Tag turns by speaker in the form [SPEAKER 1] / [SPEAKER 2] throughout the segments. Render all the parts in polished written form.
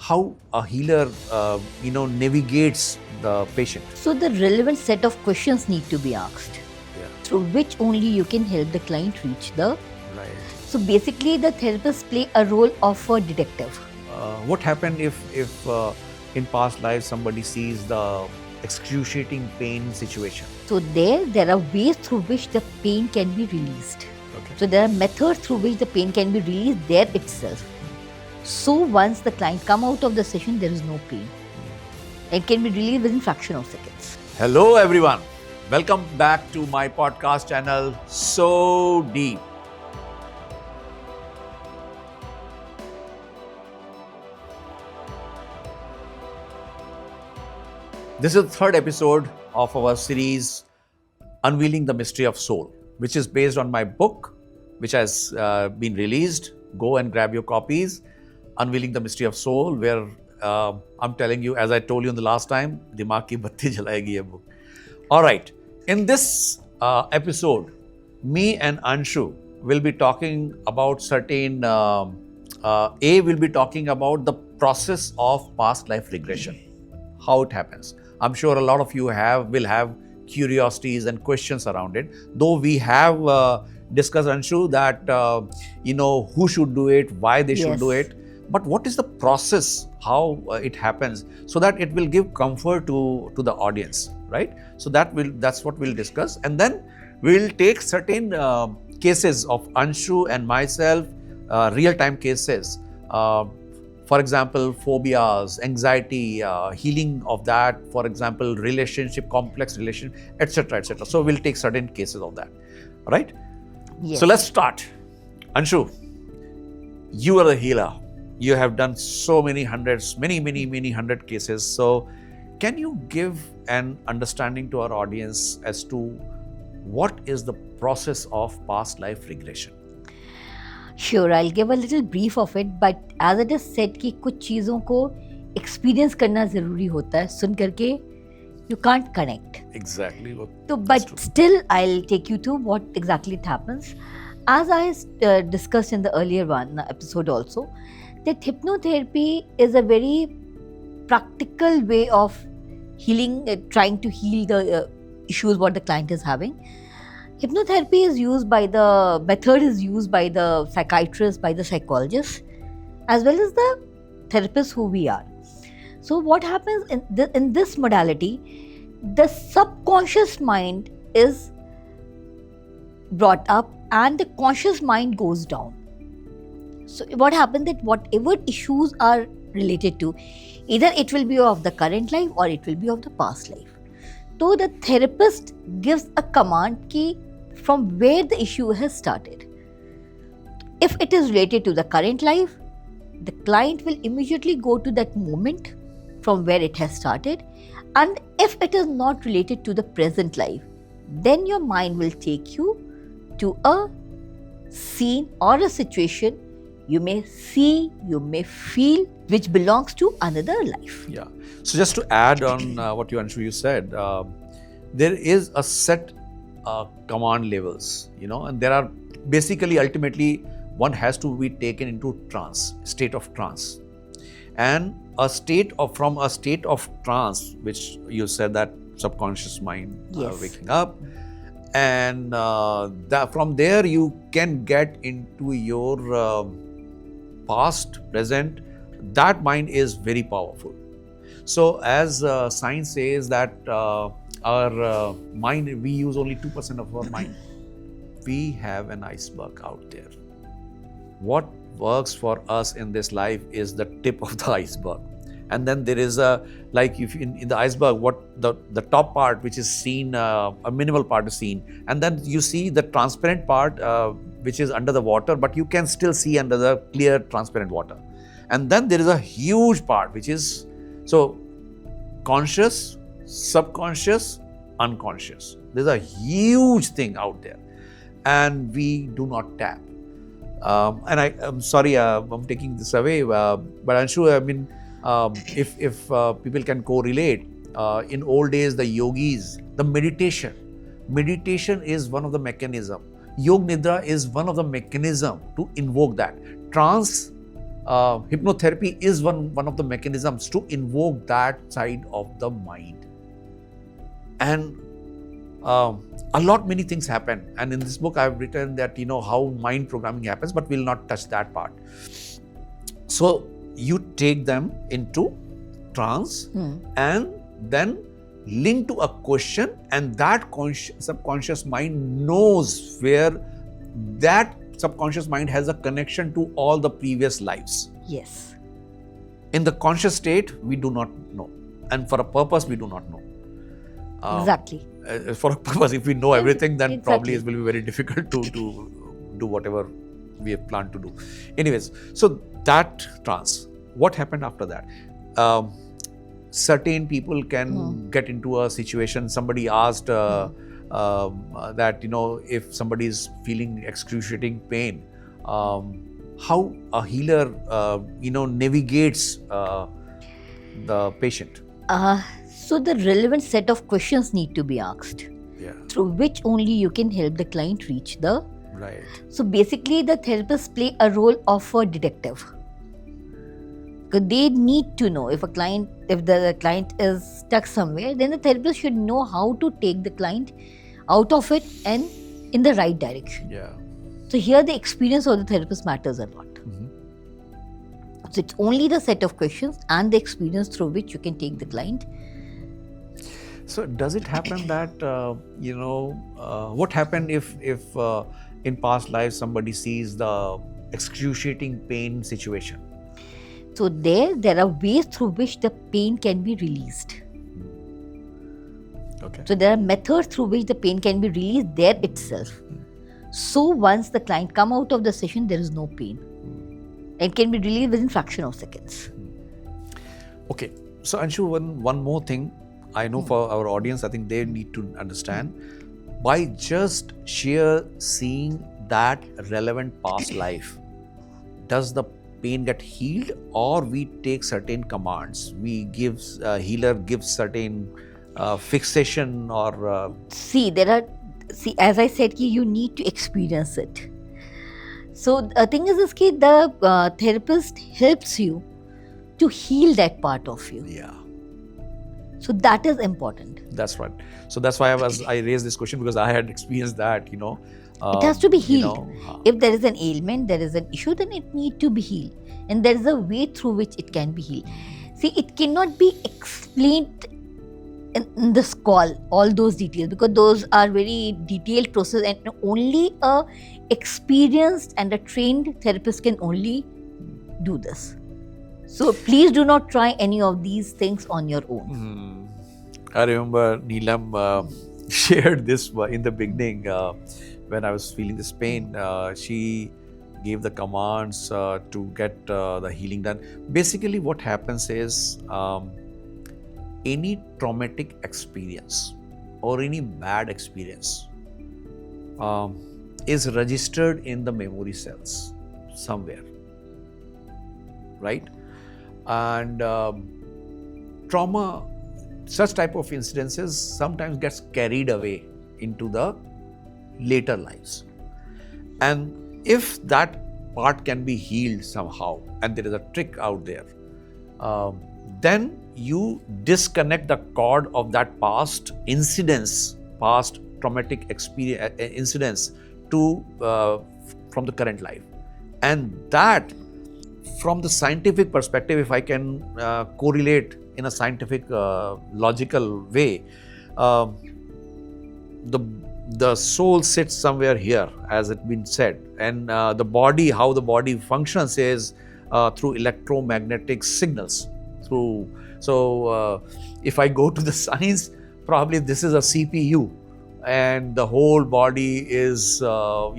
[SPEAKER 1] how a healer, navigates the patient.
[SPEAKER 2] So the relevant set of questions need to be asked,
[SPEAKER 1] Yeah.
[SPEAKER 2] through which only you can help the client reach the.
[SPEAKER 1] Right.
[SPEAKER 2] So basically, the therapists play a role of a detective.
[SPEAKER 1] What happened if in past lives somebody sees the excruciating pain situation?
[SPEAKER 2] So there are ways through which the pain can be released.
[SPEAKER 1] Okay.
[SPEAKER 2] So there are methods through which the pain can be released there itself. So once the client come out of the session, there is no pain. It can be released within fraction of seconds.
[SPEAKER 1] Hello everyone. Welcome back to my podcast channel, So Deep. This is the third episode of our series, Unveiling the Mystery of Soul, which is based on my book, which has been released. Go and grab your copies. Unveiling the Mystery of Soul, where I'm telling you, as I told you in the last time, दिमाग की बत्ती जलाएगी ये book. All right. In this episode, me and Anshu will be talking about certain. Will be talking about the process of past life regression, how it happens. I'm sure a lot of you will have curiosities and questions around it. Though we have discussed, Anshu, that who should do it, why they should do it. But what is the process, how it happens, so that it will give comfort to the audience, right? So that's what we'll discuss. And then we'll take certain cases of Anshu and myself, real-time cases. For example, phobias, anxiety, healing of that, for example, complex relation, etc., etc. So we'll take certain cases of that, right?
[SPEAKER 2] Yes.
[SPEAKER 1] So let's start. Anshu, you are a healer. You have done so many hundreds, many hundred cases. So can you give an understanding to our audience as to what is the process of past life regression?
[SPEAKER 2] Sure, I'll give a little brief of it, but as it is said कि कुछ चीज़ों को experience करना ज़रूरी होता है, सुन करके you can't connect.
[SPEAKER 1] Exactly.
[SPEAKER 2] So, but still, I'll take you to what exactly it happens. As I discussed in the earlier episode also, that hypnotherapy is a very practical way of healing, trying to heal the issues what the client is having. Hypnotherapy is used by the psychiatrist, by the psychologist, as well as the therapist who we are. So what happens in this modality, the subconscious mind is brought up and the conscious mind goes down. So what happens that whatever issues are related to, either it will be of the current life or it will be of the past life. So the therapist gives a command ki from where the issue has started. If it is related to the current life, the client will immediately go to that moment from where it has started. And if it is not related to the present life, then your mind will take you to a scene or a situation you may see, you may feel, which belongs to another life.
[SPEAKER 1] Yeah. So just to add on what you said, there is a set command levels, and there are basically, ultimately, one has to be taken into state of trance. And from a state of trance, which you said that subconscious mind waking up, and from there you can get into your past, present. That mind is very powerful. So as science says that our mind, we use only 2% of our mind. We have an iceberg out there. What works for us in this life is the tip of the iceberg. And then there is if in the iceberg, what the top part, which is seen, a minimal part is seen. And then you see the transparent part, which is under the water, but you can still see under the clear, transparent water. And then there is a huge part, which is, so conscious, subconscious, unconscious. There's a huge thing out there. And we do not tap. And I'm sorry, I'm taking this away, but I'm sure, if people can correlate, in old days, the yogis, the meditation is one of the mechanism. Yog Nidra is one of the mechanism to invoke that. Trance hypnotherapy is one of the mechanisms to invoke that side of the mind. And a lot many things happen. And in this book, I've written that, how mind programming happens, but we'll not touch that part. So you take them into trance and then link to a question, and that subconscious mind knows where that subconscious mind has a connection to all the previous lives.
[SPEAKER 2] Yes.
[SPEAKER 1] In the conscious state, we do not know. And for a purpose, we do not know.
[SPEAKER 2] Exactly.
[SPEAKER 1] For a purpose, if we know everything, then
[SPEAKER 2] Exactly.
[SPEAKER 1] probably it will be very difficult to do whatever we have planned to do. Anyways, so that trance, what happened after that? Certain people can get into a situation. Somebody asked that, if somebody is feeling excruciating pain, how a healer, navigates the patient.
[SPEAKER 2] So the relevant set of questions need to be asked, through which only you can help the client reach the
[SPEAKER 1] right.
[SPEAKER 2] So basically, the therapists play a role of a detective. Because they need to know if the client is stuck somewhere, then the therapist should know how to take the client out of it and in the right direction.
[SPEAKER 1] Yeah.
[SPEAKER 2] So here the experience of the therapist matters a lot. So it's only the set of questions and the experience through which you can take the client.
[SPEAKER 1] So does it happen that, what happened if in past lives somebody sees the excruciating pain situation?
[SPEAKER 2] So there are ways through which the pain can be released.
[SPEAKER 1] Okay.
[SPEAKER 2] So there are methods through which the pain can be released there itself. So once the client come out of the session, there is no pain. It can be released within fraction of seconds.
[SPEAKER 1] Okay. So Anshu, one more thing I know for our audience, I think they need to understand. By just sheer seeing that relevant past life, does the pain get healed, or we take certain commands? We healer gives certain fixation or...
[SPEAKER 2] See, as I said, you need to experience it. So the thing is the therapist helps you to heal that part of you.
[SPEAKER 1] Yeah.
[SPEAKER 2] So that is important.
[SPEAKER 1] That's right. So that's why I raised this question, because I had experienced that,
[SPEAKER 2] it has to be healed. If there is an ailment, there is an issue, then it needs to be healed. And there is a way through which it can be healed. See, it cannot be explained in this call, all those details, because those are very detailed process, and only a experienced and a trained therapist can only do this. So please do not try any of these things on your own.
[SPEAKER 1] I remember Neelam shared this in the beginning when I was feeling this pain. She gave the commands to get the healing done. Basically, what happens is any traumatic experience or any bad experience is registered in the memory cells somewhere, right? And trauma, such type of incidences sometimes gets carried away into the later lives. And if that part can be healed somehow, and there is a trick out there, then you disconnect the cord of that past incidents, past traumatic experience incidents from the current life. And that, from the scientific perspective, if I can correlate in a scientific logical way, the soul sits somewhere here, as it's been said, and the body, how the body functions is through electromagnetic signals. So if I go to the science, probably this is a CPU, and the whole body is arm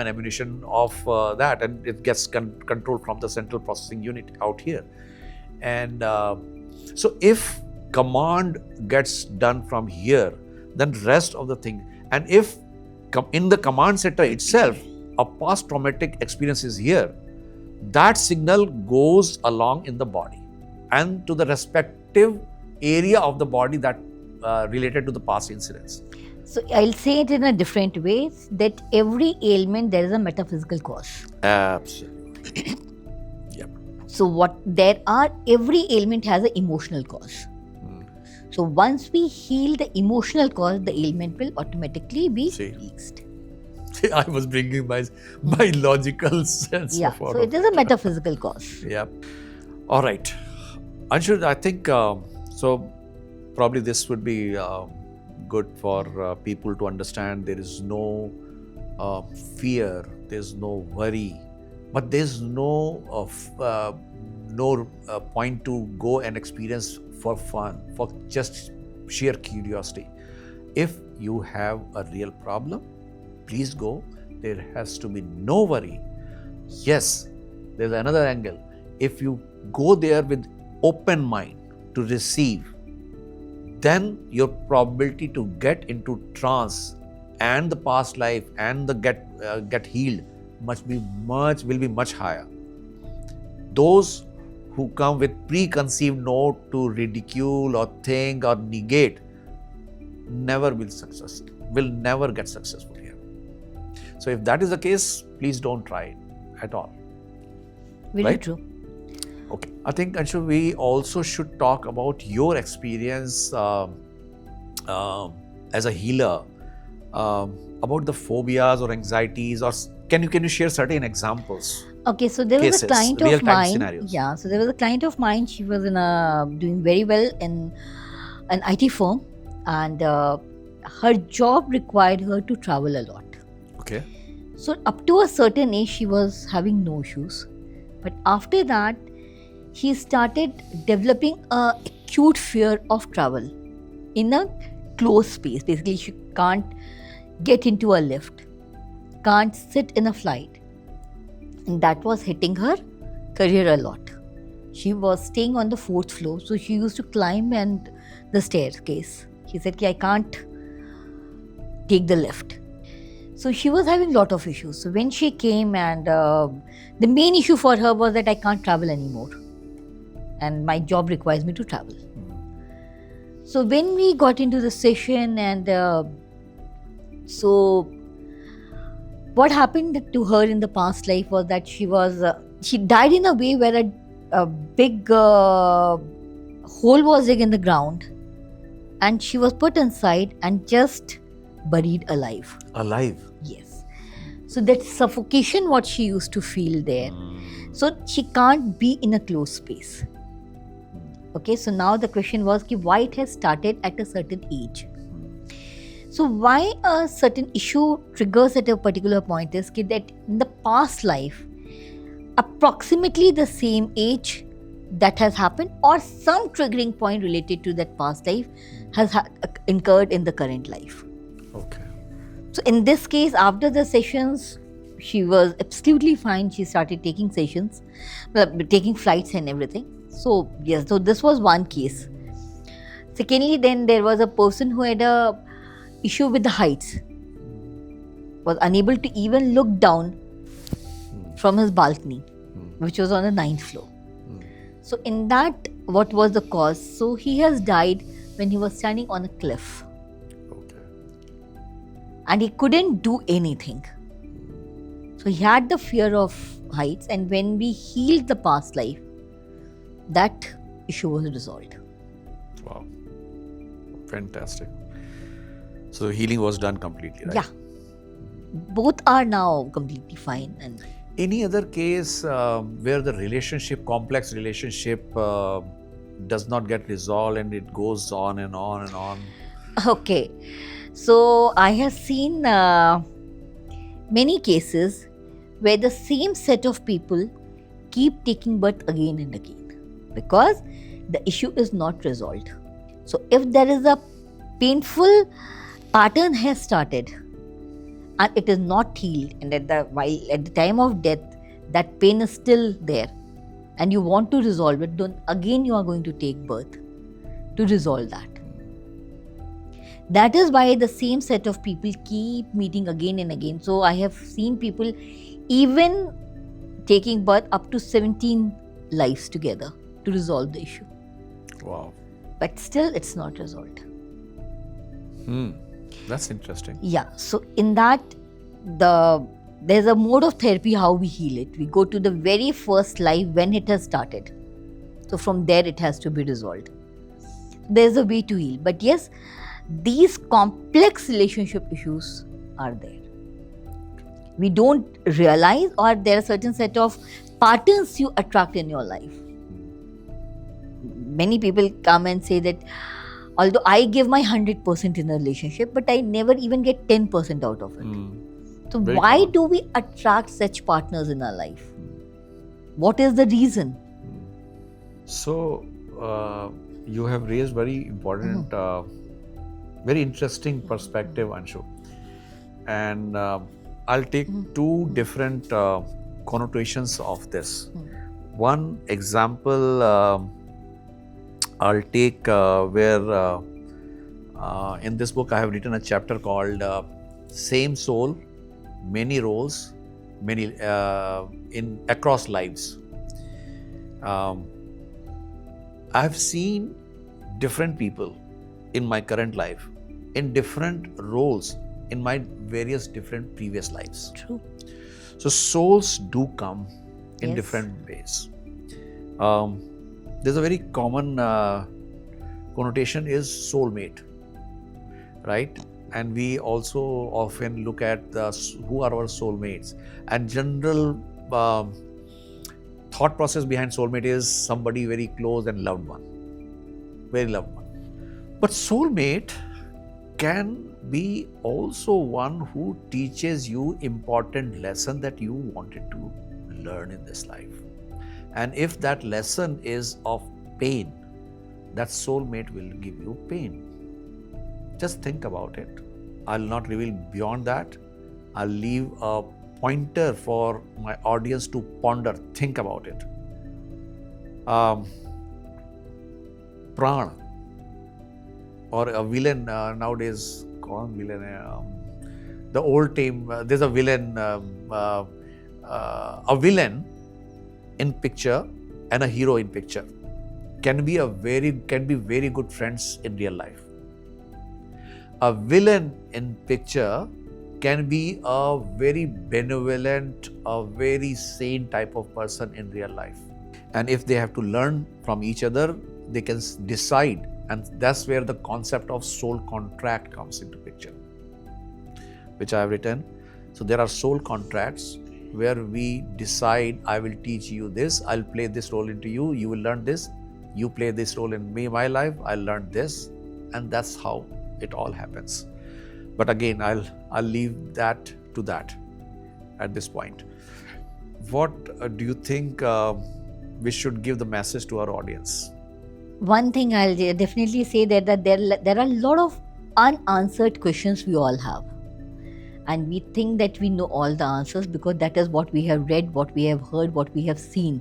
[SPEAKER 1] and ammunition of that, and it gets controlled from the central processing unit out here. And so if command gets done from here, then rest of the thing, and if in the command center itself a past traumatic experience is here, that signal goes along in the body and to the respective area of the body that related to the past incidents.
[SPEAKER 2] So I'll say it in a different way, that every ailment there is a metaphysical cause.
[SPEAKER 1] Absolutely.
[SPEAKER 2] So every ailment has an emotional cause. So once we heal the emotional cause, the ailment will automatically be released.
[SPEAKER 1] I was bringing my logical sense
[SPEAKER 2] Yeah,
[SPEAKER 1] of all
[SPEAKER 2] so
[SPEAKER 1] of
[SPEAKER 2] it is a
[SPEAKER 1] it.
[SPEAKER 2] metaphysical cause.
[SPEAKER 1] Yeah. All right. Anshu, I think so. Probably this would be good for people to understand. There is no fear. There's no worry, but there's no point to go and experience for fun, for just sheer curiosity. If you have a real problem, please go. There has to be no worry. Yes, there's another angle. If you go there with open mind to receive, then your probability to get into trance and the past life and the get healed will be much higher. Those who come with preconceived note to ridicule or think or negate will never get successful here. So if that is the case, please don't try it at all.
[SPEAKER 2] Very
[SPEAKER 1] right?
[SPEAKER 2] true.
[SPEAKER 1] Okay. I think, Anshu, we also should talk about your experience as a healer, about the phobias or anxieties, or can you share certain examples?
[SPEAKER 2] Okay, so there was
[SPEAKER 1] Cases,
[SPEAKER 2] a client of
[SPEAKER 1] real-time
[SPEAKER 2] mine.
[SPEAKER 1] scenarios.
[SPEAKER 2] Yeah, so there was a client of mine. She was doing very well in an IT firm, and her job required her to travel a lot.
[SPEAKER 1] Okay.
[SPEAKER 2] So up to a certain age, she was having no issues, but after that, she started developing a acute fear of travel in a closed space. Basically, she can't get into a lift, can't sit in a flight. And that was hitting her career a lot. She was staying on the 4th floor, so she used to climb and the staircase. She said, I can't take the lift. So she was having a lot of issues. So when she came, and the main issue for her was that I can't travel anymore. And my job requires me to travel. So when we got into the session, and so what happened to her in the past life was that she died in a way where a big hole was dug in the ground, and she was put inside and just buried alive.
[SPEAKER 1] Alive?
[SPEAKER 2] Yes. So that suffocation what she used to feel there. So she can't be in a closed space. Okay, so now the question was why it has started at a certain age. So why a certain issue triggers at a particular point is that in the past life, approximately the same age that has happened or some triggering point related to that past life has incurred in the current life.
[SPEAKER 1] Okay.
[SPEAKER 2] So in this case, after the sessions, she was absolutely fine. She started taking sessions, taking flights and everything. So yes, so this was one case. Secondly, then there was a person who had a issue with the heights, was unable to even look down from his balcony, which was on the 9th floor. So in that, what was the cause? So he has died when he was standing on a cliff.
[SPEAKER 1] Okay.
[SPEAKER 2] And he couldn't do anything. So he had the fear of heights, and when we healed the past life, that issue was resolved.
[SPEAKER 1] Wow. Fantastic. So healing was done completely, right?
[SPEAKER 2] Yeah. Both are now completely fine. And
[SPEAKER 1] any other case where the complex relationship does not get resolved and it goes on and on and on?
[SPEAKER 2] Okay. So I have seen many cases where the same set of people keep taking birth again and again because the issue is not resolved. So if there is a painful pattern has started and it is not healed, and at the time of death that pain is still there and you want to resolve it, then again you are going to take birth to resolve that. That is why the same set of people keep meeting again and again. So I have seen people even taking birth up to 17 lives together to resolve the issue.
[SPEAKER 1] Wow.
[SPEAKER 2] But still it's not resolved.
[SPEAKER 1] That's interesting.
[SPEAKER 2] Yeah. So in that, the There's a mode of therapy how we heal it. We go to the very first life when it has started. So from there it has to be resolved. There's a way to heal. But yes, these complex relationship issues are there. We don't realize, or there are certain set of patterns you attract in your life. Many people come and say that although I give my 100% in a relationship, but I never even get 10% out of it. So
[SPEAKER 1] Very
[SPEAKER 2] why
[SPEAKER 1] common.
[SPEAKER 2] do we attract such partners in our life? What is the reason?
[SPEAKER 1] So you have raised very important, very interesting perspective, Anshu. And I'll take two different connotations of this. One example I'll take where in this book I have written a chapter called "Same Soul, Many Roles, Many in Across Lives." I've seen different people in my current life in different roles in my various different previous lives.
[SPEAKER 2] True.
[SPEAKER 1] So souls do come in
[SPEAKER 2] Yes.
[SPEAKER 1] different ways. There's a very common connotation is soulmate, right? And we also often look at who are our soulmates. And general thought process behind soulmate is somebody very close and loved one, very loved one. But soulmate can be also one who teaches you important lesson that you wanted to learn in this life. And if that lesson is of pain, that soulmate will give you pain. Just think about it. I'll not reveal beyond that. I'll leave a pointer for my audience to ponder, think about it. Pran, or a villain nowadays, the old time, there's a villain, in picture and a hero in picture can be very good friends in real life. A villain in picture can be a very benevolent, a very sane type of person in real life. And if they have to learn from each other, they can decide, and that's where the concept of soul contract comes into picture, which I have written. So there are soul contracts where we decide, I will teach you this, I'll play this role into you, you will learn this, you play this role in me, my life, I'll learn this, and that's how it all happens. But again, I'll leave that to that at this point. What do you think we should give the message to our audience?
[SPEAKER 2] One thing I'll definitely say that there are a lot of unanswered questions we all have. And we think that we know all the answers because that is what we have read, what we have heard, what we have seen.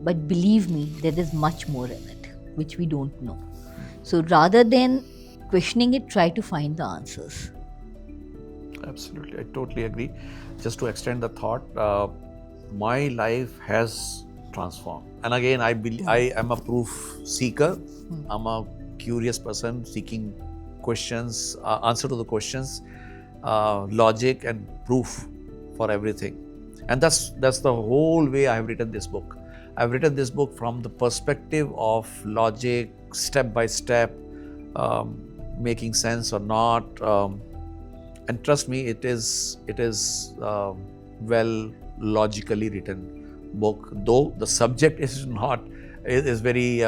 [SPEAKER 2] But believe me, there is much more in it, which we don't know. So rather than questioning it, try to find the answers.
[SPEAKER 1] Absolutely, I totally agree. Just to extend the thought, my life has transformed. And again, I am a proof seeker. I'm a curious person seeking questions, answer to the questions, logic and proof for everything. And that's the whole way I have written this book. I've written this book from the perspective of logic, step by step, making sense or not. And trust me, it is well logically written book, though the subject is very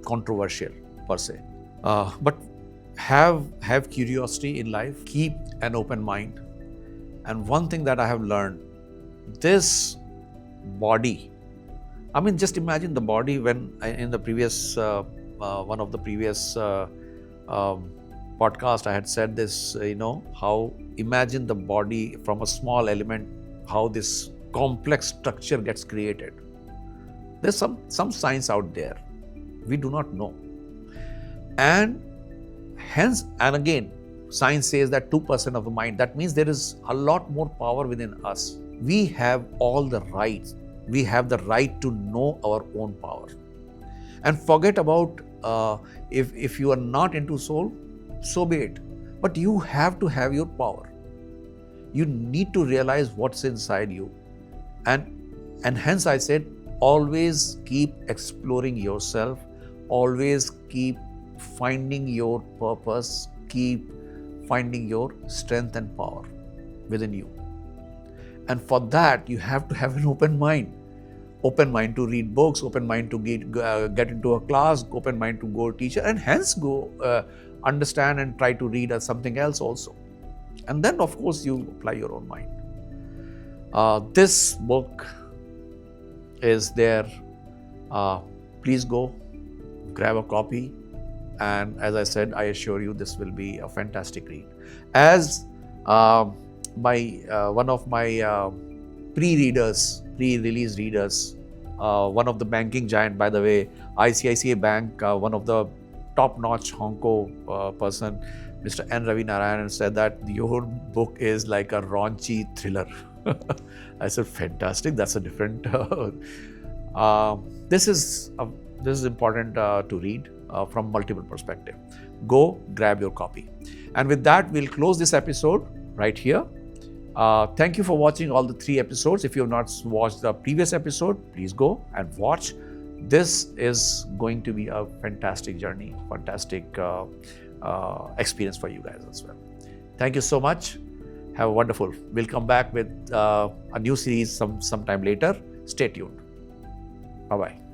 [SPEAKER 1] controversial per se. But have curiosity in life, keep an open mind. And one thing that I have learned, this body, I mean, just imagine the body when in the previous, one of the previous podcast, I had said this, how imagine the body from a small element, how this complex structure gets created. There's some science out there. We do not know. And hence, and again, science says that 2% of the mind, that means there is a lot more power within us. We have all the rights. We have the right to know our own power. And forget about if you are not into soul, so be it. But you have to have your power. You need to realize what's inside you. And hence I said, always keep exploring yourself, always keep finding your purpose, keep finding your strength and power within you. And for that, you have to have an open mind. Open mind to read books, open mind to get into a class, open mind to go teacher, and hence go understand and try to read something else also. And then, of course, you apply your own mind. This book is there. Please go, grab a copy. And as I said, I assure you this will be a fantastic read. As one of my pre-release readers, one of the banking giant, by the way, ICICI Bank, one of the top-notch Honko person, Mr. N. Ravi Narayanan, said that your book is like a raunchy thriller. I said, fantastic. That's a different. This is important to read from multiple perspectives. Go grab your copy. And with that, we'll close this episode right here. Thank you for watching all the 3 episodes. If you have not watched the previous episode, please go and watch. This is going to be a fantastic journey, fantastic experience for you guys as well. Thank you so much. Have a wonderful. We'll come back with a new series sometime later. Stay tuned. Bye-bye.